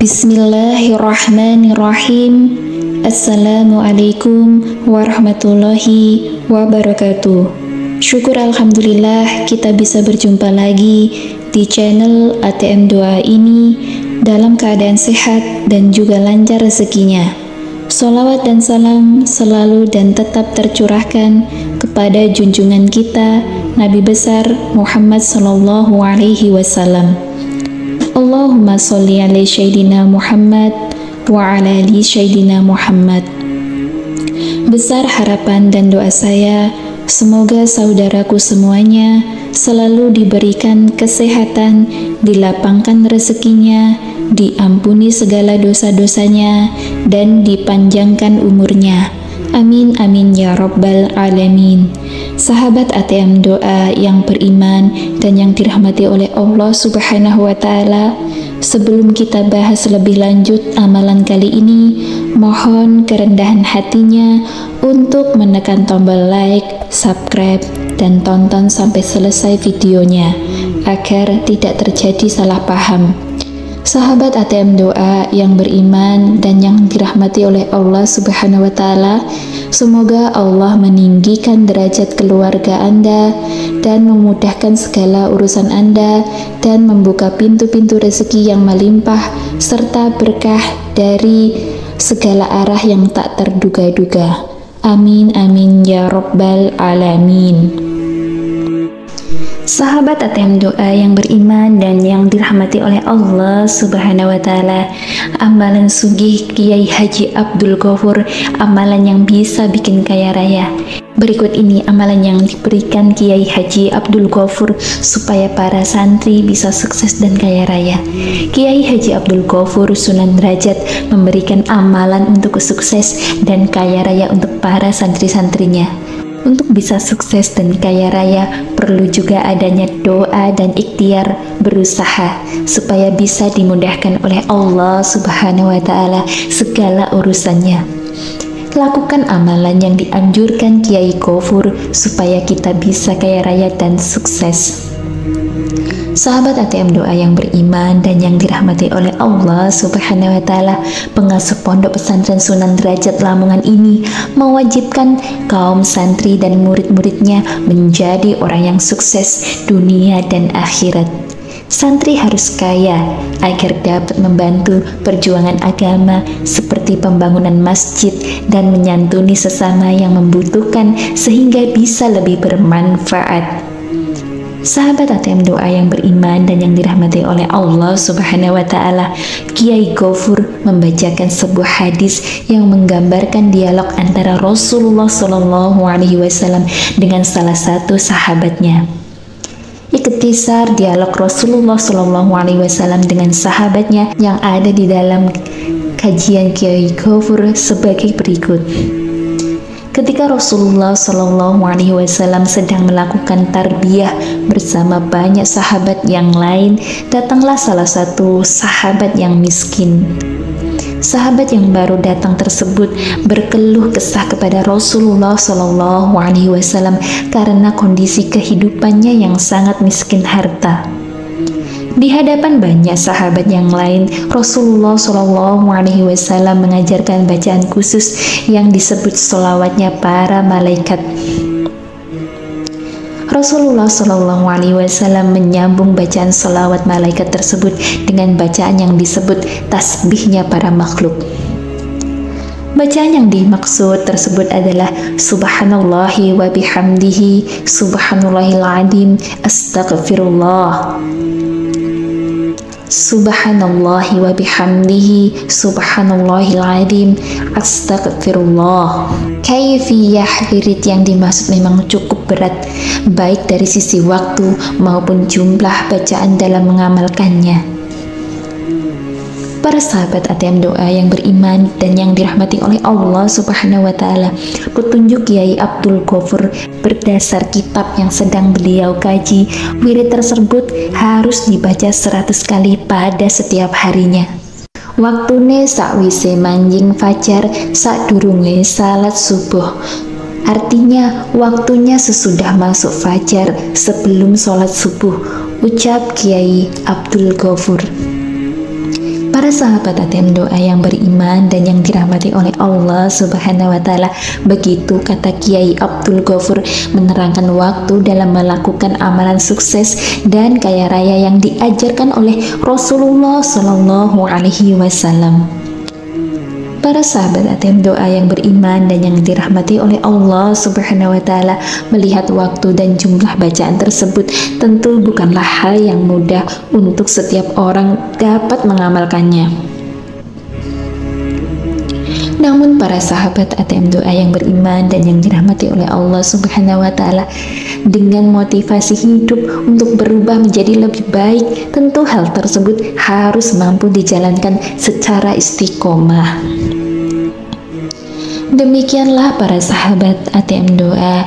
Bismillahirrahmanirrahim. Assalamualaikum warahmatullahi wabarakatuh. Syukur alhamdulillah kita bisa berjumpa lagi di channel ATM Doa ini dalam keadaan sehat dan juga lancar rezekinya. Sholawat dan salam selalu dan tetap tercurahkan kepada junjungan kita Nabi besar Muhammad sallallahu alaihi wasallam. Allahumma sholli ala Sayyidina Muhammad wa ala ali Sayyidina Muhammad. Besar harapan dan doa saya, semoga saudaraku semuanya selalu diberikan kesehatan, dilapangkan rezekinya, diampuni segala dosa-dosanya, dan dipanjangkan umurnya. Amin amin ya rabbal alamin. Sahabat ATM Doa yang beriman dan yang dirahmati oleh Allah Subhanahu wa Ta'ala, sebelum kita bahas lebih lanjut amalan kali ini, mohon kerendahan hatinya untuk menekan tombol like, subscribe, dan tonton sampai selesai videonya agar tidak terjadi salah paham. Sahabat ATM Doa yang beriman dan yang dirahmati oleh Allah Subhanahu wa Ta'ala, semoga Allah meninggikan derajat keluarga Anda dan memudahkan segala urusan Anda dan membuka pintu-pintu rezeki yang melimpah serta berkah dari segala arah yang tak terduga-duga. Amin amin ya rabbal alamin. Sahabat ATM Doa yang beriman dan yang dirahmati oleh Allah Subhanahu wa Ta'ala, amalan sugih Kiai Haji Abdul Ghafur, amalan yang bisa bikin kaya raya. Berikut ini amalan yang diberikan Kiai Haji Abdul Ghafur supaya para santri bisa sukses dan kaya raya. Kiai Haji Abdul Ghafur Sunan Derajat memberikan amalan untuk sukses dan kaya raya untuk para santri-santrinya. Untuk bisa sukses dan kaya raya, perlu juga adanya doa dan ikhtiar berusaha supaya bisa dimudahkan oleh Allah Subhanahu wa Ta'ala segala urusannya. Lakukan amalan yang dianjurkan Kiai Ghafur supaya kita bisa kaya raya dan sukses. Sahabat ATM Doa yang beriman dan yang dirahmati oleh Allah Subhanahu wa Ta'ala, pengasuh Pondok Pesantren Sunan Derajat Lamongan ini mewajibkan kaum santri dan murid-muridnya menjadi orang yang sukses dunia dan akhirat. Santri harus kaya agar dapat membantu perjuangan agama seperti pembangunan masjid dan menyantuni sesama yang membutuhkan sehingga bisa lebih bermanfaat. Sahabat ATM Doa yang beriman dan yang dirahmati oleh Allah Subhanahu wa Ta'ala, Kiai Ghafur membacakan sebuah hadis yang menggambarkan dialog antara Rasulullah Shallallahu alaihi wasallam dengan salah satu sahabatnya. Ikhtisar dialog Rasulullah Shallallahu alaihi wasallam dengan sahabatnya yang ada di dalam kajian Kiai Ghafur sebagai berikut. Ketika Rasulullah Shallallahu alaihi wasallam sedang melakukan tarbiyah bersama banyak sahabat yang lain, datanglah salah satu sahabat yang miskin. Sahabat yang baru datang tersebut berkeluh kesah kepada Rasulullah Shallallahu alaihi wasallam karena kondisi kehidupannya yang sangat miskin harta. Di hadapan banyak sahabat yang lain, Rasulullah Shallallahu alaihi wasallam mengajarkan bacaan khusus yang disebut sholawatnya para malaikat. Rasulullah Shallallahu alaihi wasallam menyambung bacaan sholawat malaikat tersebut dengan bacaan yang disebut tasbihnya para makhluk. Bacaan yang dimaksud tersebut adalah Subhanallahi wa bihamdihi, Subhanallahil adzim, Astaghfirullah. Subhanallahi wa bihamdihi, Subhanallahil adzim, Astaghfirullah. Kaifiyah wirid yang dimaksud memang cukup berat, baik dari sisi waktu maupun jumlah bacaan dalam mengamalkannya. Para sahabat ATM Doa yang beriman dan yang dirahmati oleh Allah Subhanahu wa Ta'ala, petunjuk Kiai Abdul Ghafur berdasar kitab yang sedang beliau kaji, wirid tersebut harus dibaca 100 kali pada setiap harinya. Waktune sakwise manjing fajar, sadurunge salat subuh. Artinya waktunya sesudah masuk fajar, sebelum sholat subuh, ucap Kiai Abdul Ghafur. Para sahabat ATM Doa yang beriman dan yang dirahmati oleh Allah Subhanahu wa Ta'ala, begitu kata Kiai Abdul Ghafur menerangkan waktu dalam melakukan amalan sukses dan kaya raya yang diajarkan oleh Rasulullah Shallallahu Alaihi Wasallam. Para sahabat ATM Doa yang beriman dan yang dirahmati oleh Allah Subhanahu wa Ta'ala, melihat waktu dan jumlah bacaan tersebut tentu bukanlah hal yang mudah untuk setiap orang dapat mengamalkannya. Namun para sahabat ATM Doa yang beriman dan yang dirahmati oleh Allah Subhanahu wa Ta'ala, dengan motivasi hidup untuk berubah menjadi lebih baik, tentu hal tersebut harus mampu dijalankan secara istiqomah. Demikianlah para sahabat ATM Doa,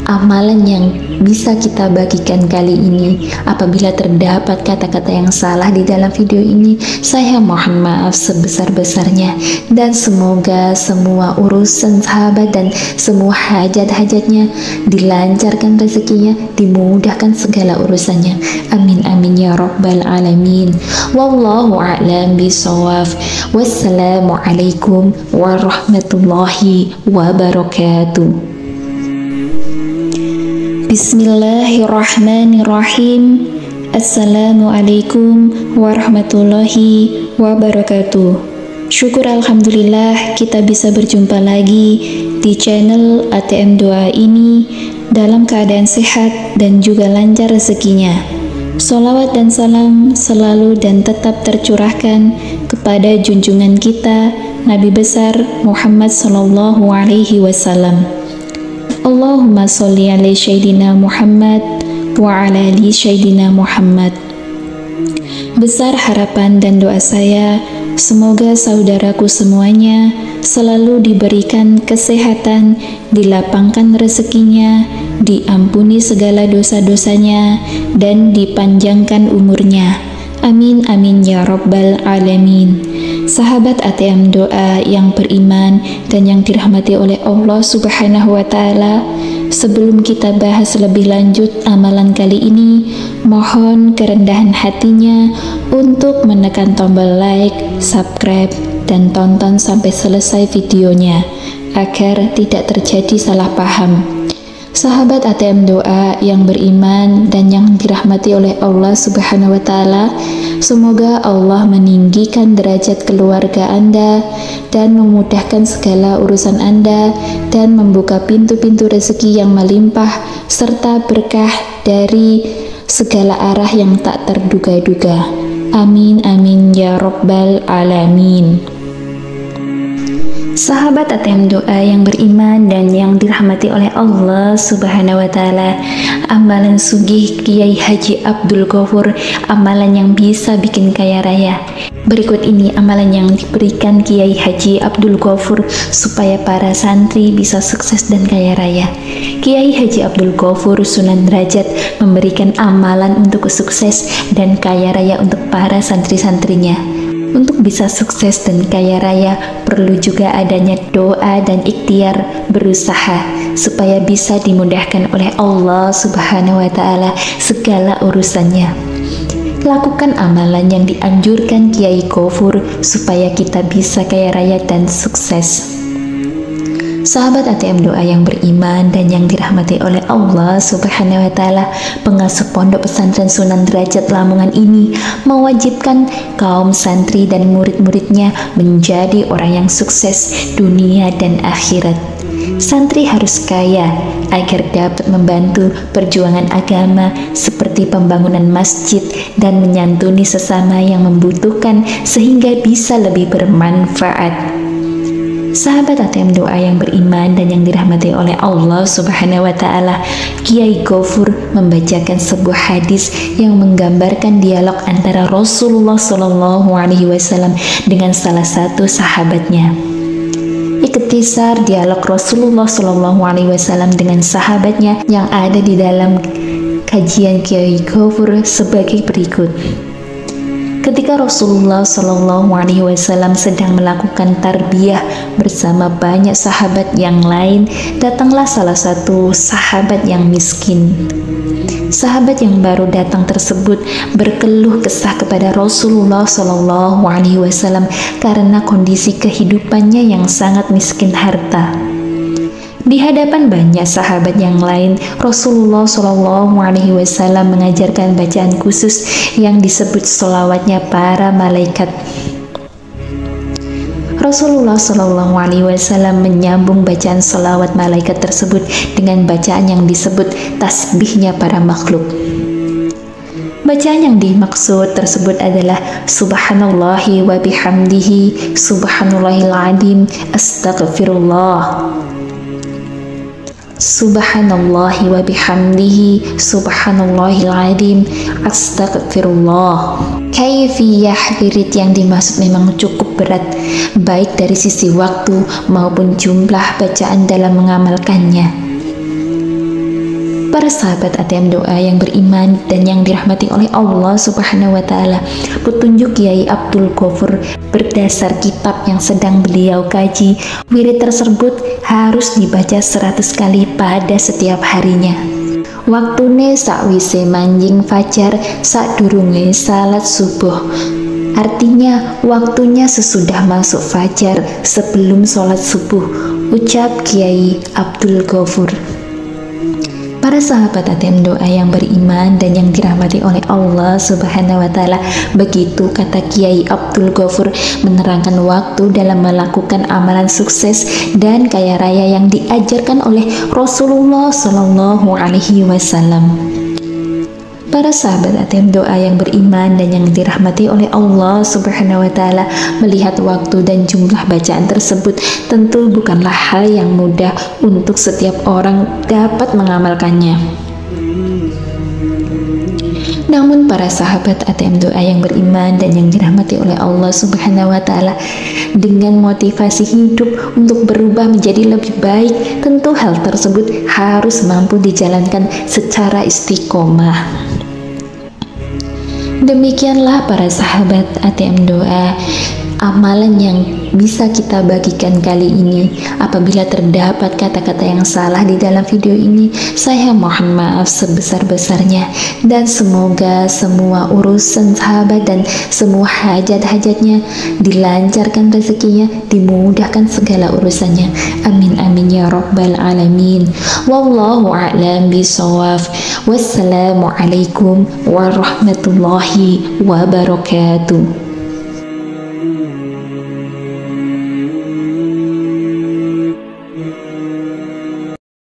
amalan yang bisa kita bagikan kali ini. Apabila terdapat kata-kata yang salah di dalam video ini, saya mohon maaf sebesar-besarnya, dan semoga semua urusan sahabat dan semua hajat-hajatnya dilancarkan rezekinya, dimudahkan segala urusannya. Amin amin ya rabbal alamin. Wallahu a'lam bishawab. Wassalamualaikum warahmatullahi wabarakatuh. Bismillahirrahmanirrahim. Assalamualaikum warahmatullahi wabarakatuh. Syukur alhamdulillah kita bisa berjumpa lagi di channel ATM Doa ini dalam keadaan sehat dan juga lancar rezekinya. Sholawat dan salam selalu dan tetap tercurahkan kepada junjungan kita Nabi besar Muhammad Sallallahu Alaihi Wasallam. Allahumma sholli ala Sayyidina Muhammad wa ala ali Sayyidina Muhammad. Besar harapan dan doa saya, semoga saudaraku semuanya selalu diberikan kesehatan, dilapangkan rezekinya, diampuni segala dosa-dosanya, dan dipanjangkan umurnya. Amin amin ya rabbal alamin. Sahabat ATM Doa yang beriman dan yang dirahmati oleh Allah Subhanahu wa Ta'ala, sebelum kita bahas lebih lanjut amalan kali ini, mohon kerendahan hatinya untuk menekan tombol like, subscribe, dan tonton sampai selesai videonya agar tidak terjadi salah paham. Sahabat ATM Doa yang beriman dan yang dirahmati oleh Allah Subhanahu wa Ta'ala, semoga Allah meninggikan derajat keluarga Anda dan memudahkan segala urusan Anda dan membuka pintu-pintu rezeki yang melimpah serta berkah dari segala arah yang tak terduga-duga. Amin amin ya rabbal alamin. Sahabat ATM Doa yang beriman dan yang dirahmati oleh Allah Subhanahu wa Ta'ala, amalan sugih Kiai Haji Abdul Ghafur, amalan yang bisa bikin kaya raya. Berikut ini amalan yang diberikan Kiai Haji Abdul Ghafur supaya para santri bisa sukses dan kaya raya. Kiai Haji Abdul Ghafur Sunan Derajat memberikan amalan untuk sukses dan kaya raya untuk para santri-santrinya. Untuk bisa sukses dan kaya raya, perlu juga adanya doa dan ikhtiar berusaha supaya bisa dimudahkan oleh Allah Subhanahu wa Ta'ala segala urusannya. Lakukan amalan yang dianjurkan Kiai Ghafur supaya kita bisa kaya raya dan sukses. Sahabat ATM Doa yang beriman dan yang dirahmati oleh Allah Subhanahu wa Ta'ala, pengasuh Pondok Pesantren Sunan Derajat Lamongan ini mewajibkan kaum santri dan murid-muridnya menjadi orang yang sukses dunia dan akhirat. Santri harus kaya agar dapat membantu perjuangan agama seperti pembangunan masjid dan menyantuni sesama yang membutuhkan sehingga bisa lebih bermanfaat. Sahabat ATM Doa yang beriman dan yang dirahmati oleh Allah Subhanahu wa Ta'ala, Kiai Ghafur membacakan sebuah hadis yang menggambarkan dialog antara Rasulullah Shallallahu Alaihi Wasallam dengan salah satu sahabatnya. Ikhtisar dialog Rasulullah Shallallahu Alaihi Wasallam dengan sahabatnya yang ada di dalam kajian Kiai Ghafur sebagai berikut. Ketika Rasulullah Shallallahu Alaihi Wasallam sedang melakukan tarbiyah bersama banyak sahabat yang lain, datanglah salah satu sahabat yang miskin. Sahabat yang baru datang tersebut berkeluh kesah kepada Rasulullah Shallallahu Alaihi Wasallam karena kondisi kehidupannya yang sangat miskin harta. Di hadapan banyak sahabat yang lain, Rasulullah Shallallahu Alaihi Wasallam mengajarkan bacaan khusus yang disebut sholawatnya para malaikat. Rasulullah Shallallahu Alaihi Wasallam menyambung bacaan sholawat malaikat tersebut dengan bacaan yang disebut tasbihnya para makhluk. Bacaan yang dimaksud tersebut adalah Subhanallahi wa bihamdihi, Subhanallahil adzim, Astaghfirullah. Subhanallahi wa bihamdihi, Subhanallahil adzim, Astaghfirullah. Kaifiyah wirid yang dimaksud memang cukup berat, baik dari sisi waktu maupun jumlah bacaan dalam mengamalkannya. Para sahabat ATM Doa yang beriman dan yang dirahmati oleh Allah Subhanahu wa Ta'ala, petunjuk Kiai Abdul Ghafur berdasar kitab yang sedang beliau kaji, wirid tersebut harus dibaca 100 kali pada setiap harinya. Waktune sakwise manjing fajar, sadurunge salat subuh. Artinya waktunya sesudah masuk fajar, sebelum sholat subuh, ucap Kiai Abdul Ghafur. Para sahabat ATM Doa yang beriman dan yang dirahmati oleh Allah Subhanahu wa Ta'ala, begitu kata Kiai Abdul Ghafur menerangkan waktu dalam melakukan amalan sukses dan kaya raya yang diajarkan oleh Rasulullah Shallallahu Alaihi Wasallam. Para sahabat ATM Doa yang beriman dan yang dirahmati oleh Allah Subhanahu wa Ta'ala, melihat waktu dan jumlah bacaan tersebut tentu bukanlah hal yang mudah untuk setiap orang dapat mengamalkannya. Namun para sahabat ATM Doa yang beriman dan yang dirahmati oleh Allah Subhanahu wa Ta'ala, dengan motivasi hidup untuk berubah menjadi lebih baik, tentu hal tersebut harus mampu dijalankan secara istiqomah. Demikianlah para sahabat ATM Doa, amalan yang bisa kita bagikan kali ini. Apabila terdapat kata-kata yang salah di dalam video ini, saya mohon maaf sebesar-besarnya, dan semoga semua urusan sahabat dan semua hajat-hajatnya dilancarkan rezekinya, dimudahkan segala urusannya. Amin amin ya rabbal alamin. Wallahu a'lam bishawab. Wassalamualaikum warahmatullahi wabarakatuh.